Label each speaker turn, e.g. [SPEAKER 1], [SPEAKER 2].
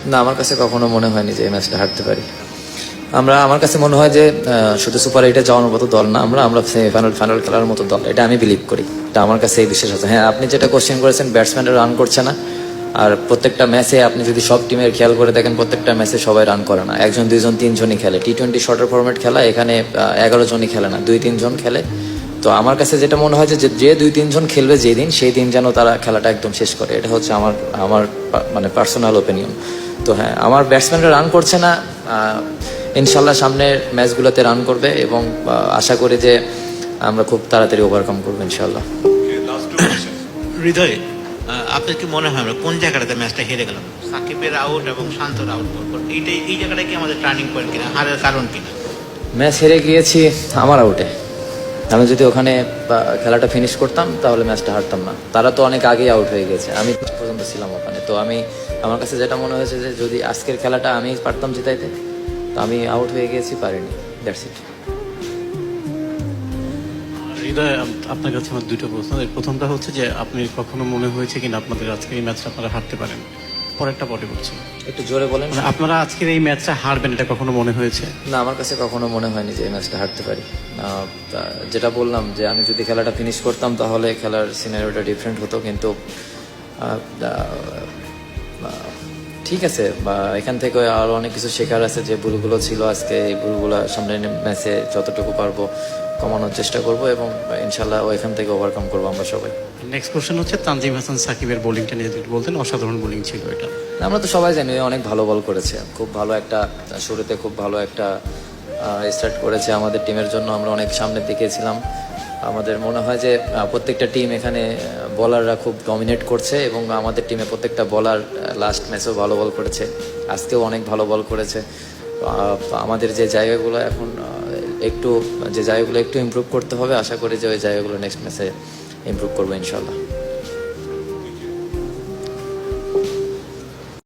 [SPEAKER 1] না, আমার কাছে কখনো মনে হয়নি যে এই ম্যাচটা হারতে পারি। আমার কাছে মনে হয় যে শুধু সুপার এইটে যাওয়ার মতো দল না, আমরা সেমিফাইনাল ফাইনাল খেলার মতো দল, এটা আমি বিলিভ করি। এটা আমার কাছে এই বিশ্বাস আছে। হ্যাঁ, আপনি যেটা কোশ্চেন করেছেন, ব্যাটসম্যানরা রান করছে না, আর প্রত্যেকটা ম্যাচে আপনি যদি সব টিমের খেয়াল করে দেখেন, প্রত্যেকটা ম্যাচে সবাই রান করে না, একজন দুইজন তিনজনই খেলে। টি-20 শর্টার ফরম্যাট খেলা, এখানে 11 জনই খেলে না, 2-3 জন খেলে। তো আমার কাছে যেটা মনে হয় যে 2-3 জন খেলবে যেদিন, সেই দিন যেন তারা খেলাটা একদম শেষ করে, এটা হচ্ছে আমার মানে পার্সোনাল ওপিনিয়ন। তো হ্যাঁ, আমার ব্যাটসম্যানরা রান করছে না, ইনশাল্লাহ সামনের ম্যাচগুলোতে রান করবে এবং আশা করি যে আমরা খুব তাড়াতাড়ি ওভারকাম করবো ইনশাল্লাহ।
[SPEAKER 2] হৃদয়, আপনার কি মনে হয় আমরা কোন জায়গাটাতে ম্যাচটা হেরে গেলাম? সাকিবের আউট এবং শান্তর আউট, এই জায়গাটা কি আমাদের টার্নিং পয়েন্ট কিনা, হারের কারণ কিনা?
[SPEAKER 1] ম্যাচ হেরে গিয়েছি আমার আউটে। আমি যদি ওখানে খেলাটা ফিনিশ করতাম তাহলে ম্যাচটা হারতাম না। তারা তো অনেক আগেই আউট হয়ে গেছে, আমি পর্যন্ত ছিলাম ওখানে। তো আমার কাছে যেটা মনে হয়েছে যে যদি আজকের খেলাটা আমি পারতাম জিতাইতে, তো আমি আউট হয়ে গিয়েছি, পারিনি, দ্যাটস ইট।
[SPEAKER 3] হৃদয়, আপনার কাছে আমার দুটো প্রশ্ন। এর প্রথমটা হচ্ছে যে আপনি কখনো মনে হয়েছে কিনা আপনাদের আজকের এই ম্যাচটা আপনারা হারতে পারেন? পরেরটা পরে করছি,
[SPEAKER 1] একটু জোরে বলেন।
[SPEAKER 3] মানে আপনারা আজকের এই ম্যাচটা হারবেন এটা কখনো মনে হয়েছে?
[SPEAKER 1] না, আমার কাছে কখনো মনে হয়নি যে এই ম্যাচটা হারতে পারি। যেটা বললাম যে আমি যদি খেলাটা ফিনিশ করতাম তাহলে খেলার সিনারিওটা ডিফারেন্ট হতো, কিন্তু ঠিক আছে, এখান থেকে আরো অনেক কিছু শেখার আছে। যে ভুলগুলো ছিল আজকে, এই ভুলগুলো সামনে ম্যাচে যতটুকু পারবো কমানোর চেষ্টা করব এবং ইনশাল্লাহ এখান থেকে ওভারকাম করবো আমরা সবাই।
[SPEAKER 3] নেক্সট কোশ্চেন হচ্ছে তানজিম হাসান সাকিবের বোলিংটা নিয়ে যদি বলতেন, অসাধারণ বোলিং ছিল এটা।
[SPEAKER 1] আমরা তো সবাই জানি অনেক ভালো বল করেছে, খুব ভালো একটা শুরুতে খুব ভালো একটা স্টার্ট করেছে আমাদের টিমের জন্য। আমরা অনেক সামনের দিকে ছিলাম। আমাদের মনে হয় যে প্রত্যেকটা টিম এখানে বলাররা খুব ডমিনেট করছে এবং আমাদের টিমে প্রত্যেকটা বলার লাস্ট ম্যাচেও ভালো বল করেছে, আজকেও অনেক ভালো বল করেছে। আমাদের যে জায়গাগুলো এখন একটু ইমপ্রুভ করতে হবে, আশা করি যে ওই জায়গাগুলো নেক্সট ম্যাচে ইমপ্রুভ করবো ইনশাল্লাহ।